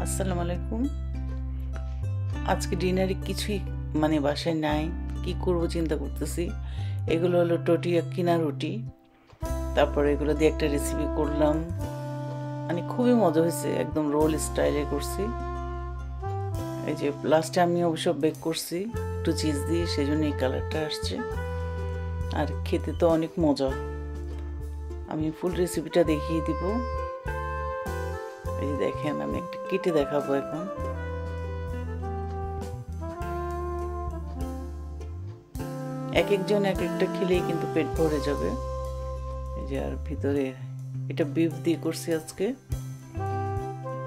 আসসালামু আলাইকুম। আজকে ডিনারে কিছুই বাসায় নাই, কি করব চিন্তা করতেছি। এগুলো হলো টটিয়া কিনা রুটি, তারপরে এগুলো দিয়ে একটা রেসিপি করলাম, খুবই মজা হয়েছে, একদম রোল স্টাইলে করছি। এই যে লাস্টে আমি অবশ্য বেক করছি একটু চিজ দিয়ে, সেই জন্য এই কালারটা আসছে, আর খেতে তো অনেক মজা। আমি ফুল রেসিপিটা দেখিয়ে দিব। এই যে দেখেন, আমি একটা কেটে দেখাবো এখন। এক একজন এক একটা খেলেই কিন্তু পেট ভরে যাবে। এই যে, আর ভিতরে এটা বিফ দিয়ে করছি আজকে।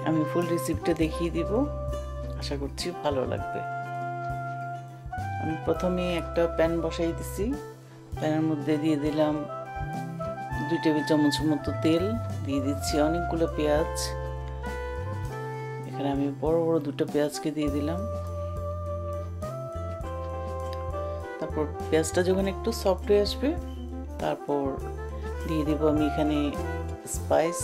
আমি ফুল রেসিপিটা দেখিয়ে দিব, আশা করছি ভালো লাগবে। আমি প্রথমে একটা প্যান বসাই দিছি, প্যানের মধ্যে দিয়ে দিলাম 2 টেবিল চামচ মতো তেল, দিয়ে দিচ্ছি অনেকগুলো পেঁয়াজ। এখানে আমি বড় বড় 2টা পেঁয়াজকে দিয়ে দিলাম। তারপর পেঁয়াজটা যখন একটু সফট হয়ে আসবে, তারপর দিয়ে দিব আমি এখানে স্পাইস।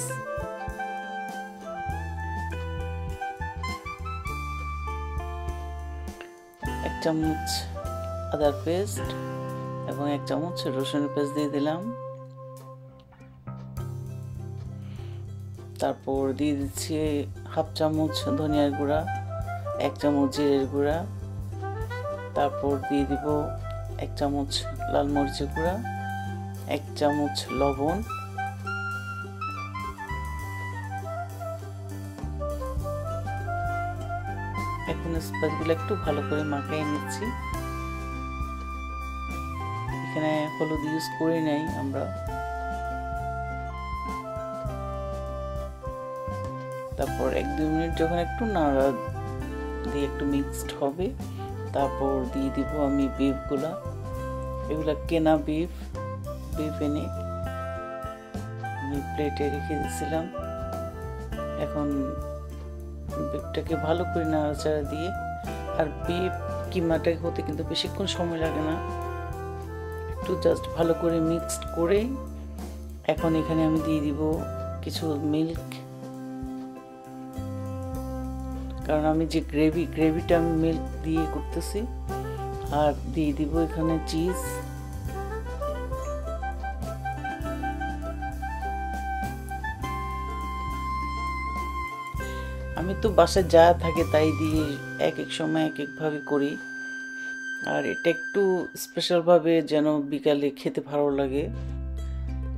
1 চামচ আদার পেস্ট এবং 1 চামচ রসুনের পেস্ট দিয়ে দিলাম। তারপর দিয়ে দিচ্ছি 1/2 চামচ ধনিয়ার গুঁড়া, 1 চামচ জিরের গুঁড়া, তারপর দিয়ে দিব 1 চামচ লাল মরিচের গুঁড়া, 1 চামচ লবণ, এখন স্পাইসগুলো একটু ভালো করে মাখিয়ে নিচ্ছি। এখানে হলুদ ইউজ করে নাই আমরা। তারপর 1-2 মিনিট যখন একটু নাড়া দিয়ে একটু মিক্সড হবে, তারপর দিয়ে দিব আমি বিফগুলা। এগুলা কেনা বিফ এনে আমি প্লেটে রেখে দিয়েছিলাম। এখন বিফটাকে ভালো করে নাড়াচাড়া দিয়ে, আর বিফ কিমাটা হতে কিন্তু বেশিক্ষণ সময় লাগে না, একটু জাস্ট ভালো করে মিক্সড করে এখন এখানে আমি দিয়ে দিব কিছু মিল্ক, কারণ আমি যে গ্রেভিটা আমি মিল্ক দিয়ে করতেছি। আর দিয়ে দিব এখানে চিজ। আমি তো বাসায় যা থাকে তাই দিয়ে এক এক সময় এক একভাবে করি, আর এটা একটু স্পেশালভাবে যেন বিকালে খেতে ভালো লাগে,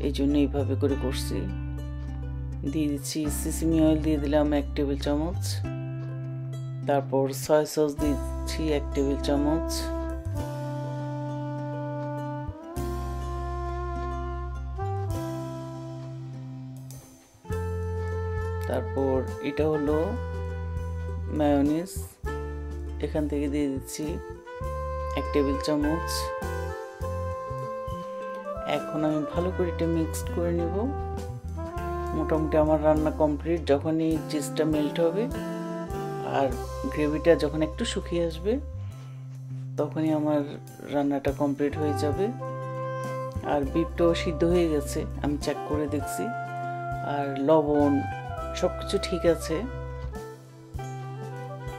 এই জন্য এইভাবে করে করছি। দিয়ে দিচ্ছি সিসিমি অয়েল, দিয়ে দিলাম 1 টেবিল চামচ। তারপর সয়া সস দিচ্ছি 1 টেবিল চামচ। তারপর এটা হলো মায়োনিজ, এখান থেকে দিয়ে দিচ্ছি 1 টেবিল চামচ। এখন আমি ভালো করে এটা মিক্সড করে নিব। মোটামুটি আমার রান্না কমপ্লিট। যখনই চিজটা মেল্ট হবে আর গ্রেভিটা যখন একটু শুকিয়ে আসবে, তখনই আমার রান্নাটা কমপ্লিট হয়ে যাবে। আর বিফটাও সিদ্ধ হয়ে গেছে, আমি চেক করে দেখছি, আর লবণ সব কিছু ঠিক আছে।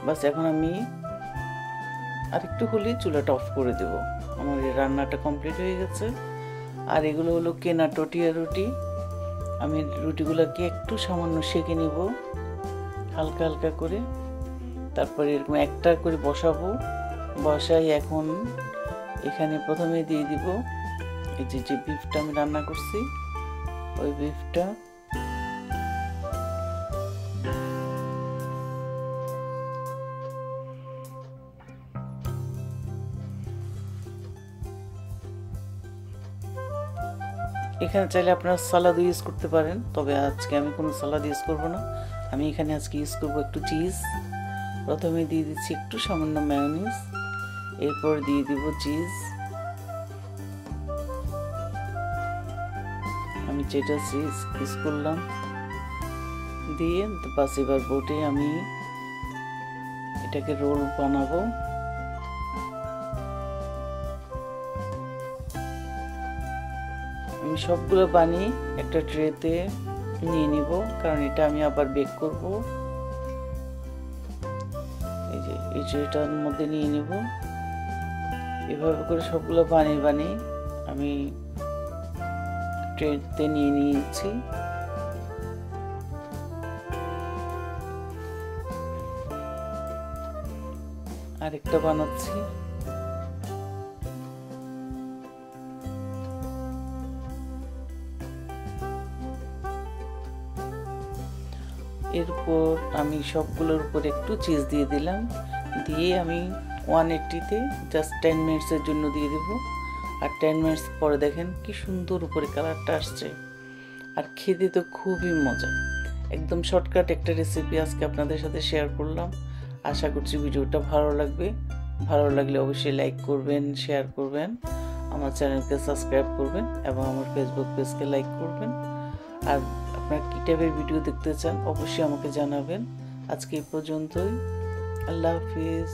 বাস এখন আমি আরেকটু হলেই চুলাটা অফ করে দেব। আমার এই রান্নাটা কমপ্লিট হয়ে গেছে। আর এগুলো হলো কেনা টটিয়া রুটি। আমি রুটিগুলোকে একটু সামান্য সেঁকে নিব হালকা হালকা করে, তারপরে এরকম একটা করে বসাবো। বসাই এখন এখানে প্রথমে দিয়ে দিব এই যে বিফটা আমি রান্না করছি, ওই বিফটা। এখানে চাইলে আপনারা সালাদ ইউজ করতে পারেন, তবে আজকে আমি কোনো সালাদ ইউজ করব না। আমি এখানে আজকে ইউজ করব একটু চিজ। প্রথমে দিয়ে দিচ্ছি একটু সামান্য মায়োনিজ, এরপর দিয়ে দিব চিজ। আমি যেটা চিজ ইউজ করলাম দিয়ে বাস, এবার বোটে আমি এটাকে রোল বানাবো। আমি সবগুলো বানিয়ে একটা ট্রেতে নিয়ে নিব, কারণ এটা আমি আবার বেক করব। এই যে এটার মধ্যে নিয়ে নেব। এভাবে করে সবগুলো বানিয়ে বানিয়ে আমি ট্রেতে নিয়ে নিয়েছি। আরেকটা বানাচ্ছি। এরপর আমি সবগুলোর উপর একটু চিজ দিয়ে দিলাম, দিয়ে আমি 180-তে জাস্ট 10 মিনিটসের জন্য দিয়ে দেব। আর 10 মিনিটস পরে দেখেন কি সুন্দর উপরে কালারটা আসছে, আর খেতে তো খুবই মজা। একদম শর্টকাট একটা রেসিপি আজকে আপনাদের সাথে শেয়ার করলাম। আশা করছি ভিডিওটা ভালো লাগবে। ভালো লাগলে অবশ্যই লাইক করবেন, শেয়ার করবেন, আমার চ্যানেলকে সাবস্ক্রাইব করবেন এবং আমার ফেসবুক পেজকে লাইক করবেন। আর আপনারা কী টাইপের ভিডিও দেখতে চান অবশ্যই আমাকে জানাবেন। আজকে এই পর্যন্তই। আল্লাহ হাফিজ।